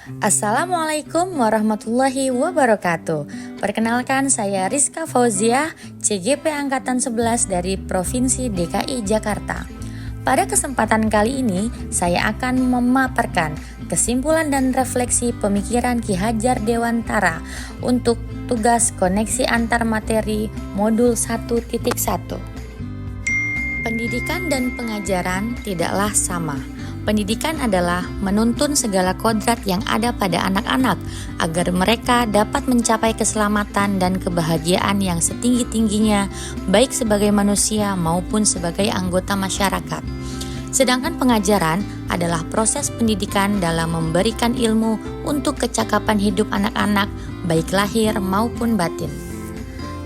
Assalamualaikum warahmatullahi wabarakatuh. Perkenalkan, saya Rizka Fauziah, CGP Angkatan 11 dari Provinsi DKI Jakarta. Pada kesempatan kali ini, saya akan memaparkan kesimpulan dan refleksi pemikiran Ki Hajar Dewantara untuk tugas koneksi antar materi modul 1.1. Pendidikan dan pengajaran tidaklah sama. Pendidikan adalah menuntun segala kodrat yang ada pada anak-anak agar mereka dapat mencapai keselamatan dan kebahagiaan yang setinggi-tingginya, baik sebagai manusia maupun sebagai anggota masyarakat. Sedangkan pengajaran adalah proses pendidikan dalam memberikan ilmu untuk kecakapan hidup anak-anak, baik lahir maupun batin.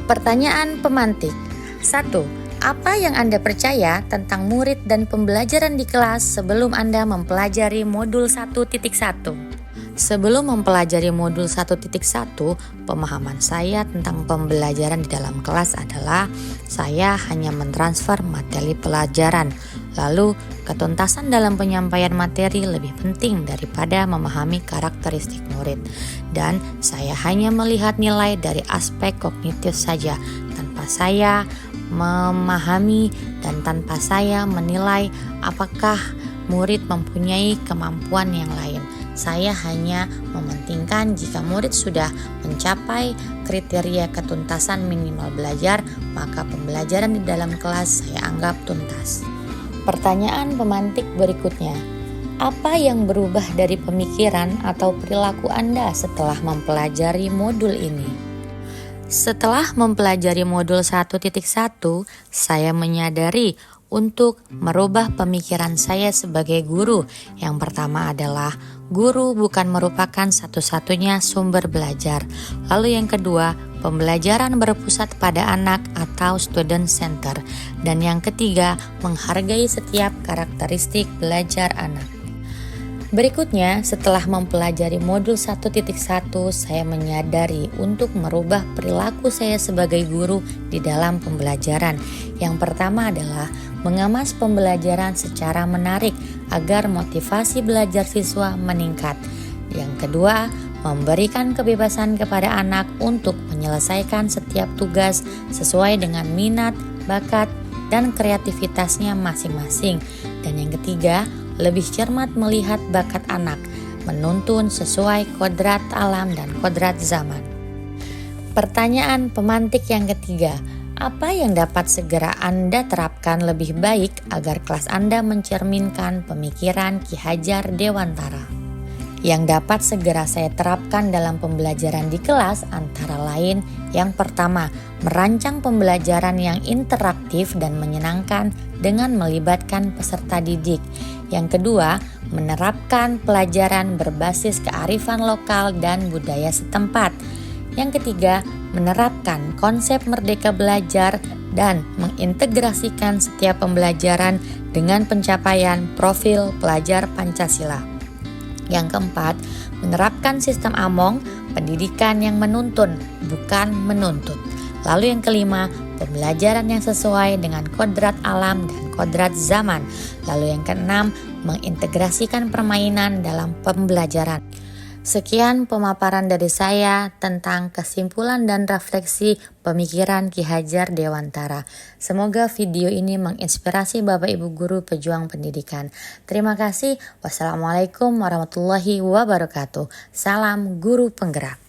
Pertanyaan pemantik. 1. Apa yang Anda percaya tentang murid dan pembelajaran di kelas sebelum Anda mempelajari modul 1.1? Sebelum mempelajari modul 1.1, pemahaman saya tentang pembelajaran di dalam kelas adalah saya hanya mentransfer materi pelajaran. Lalu, ketuntasan dalam penyampaian materi lebih penting daripada memahami karakteristik murid. Dan saya hanya melihat nilai dari aspek kognitif saja, tanpa saya memahami dan tanpa saya menilai apakah murid mempunyai kemampuan yang lain. Saya hanya mementingkan jika murid sudah mencapai kriteria ketuntasan minimal belajar, maka pembelajaran di dalam kelas saya anggap tuntas. Pertanyaan pemantik berikutnya. Apa yang berubah dari pemikiran atau perilaku Anda setelah mempelajari modul ini? Setelah mempelajari modul 1.1, saya menyadari untuk merubah pemikiran saya sebagai guru. Yang pertama adalah guru bukan merupakan satu-satunya sumber belajar. Lalu yang kedua, pembelajaran berpusat pada anak atau student center. Dan yang ketiga, menghargai setiap karakteristik belajar anak. Berikutnya, setelah mempelajari modul 1.1, saya menyadari untuk merubah perilaku saya sebagai guru di dalam pembelajaran. Yang pertama adalah mengemas pembelajaran secara menarik agar motivasi belajar siswa meningkat. Yang kedua, memberikan kebebasan kepada anak untuk menyelesaikan setiap tugas sesuai dengan minat, bakat, dan kreativitasnya masing-masing. Dan yang ketiga, lebih cermat melihat bakat anak, menuntun sesuai kodrat alam dan kodrat zaman. Pertanyaan pemantik yang ketiga, apa yang dapat segera Anda terapkan lebih baik agar kelas Anda mencerminkan pemikiran Ki Hajar Dewantara? Yang dapat segera saya terapkan dalam pembelajaran di kelas antara lain, yang pertama, merancang pembelajaran yang interaktif dan menyenangkan dengan melibatkan peserta didik. Yang kedua, menerapkan pelajaran berbasis kearifan lokal dan budaya setempat. Yang ketiga, menerapkan konsep merdeka belajar dan mengintegrasikan setiap pembelajaran dengan pencapaian profil pelajar Pancasila. Yang keempat, menerapkan sistem AMONG, pendidikan yang menuntun, bukan menuntut. Lalu yang kelima, pembelajaran yang sesuai dengan kodrat alam dan kodrat zaman. Lalu yang keenam, mengintegrasikan permainan dalam pembelajaran. Sekian pemaparan dari saya tentang kesimpulan dan refleksi pemikiran Ki Hajar Dewantara. Semoga video ini menginspirasi Bapak Ibu guru pejuang pendidikan. Terima kasih. Wassalamualaikum warahmatullahi wabarakatuh. Salam guru penggerak.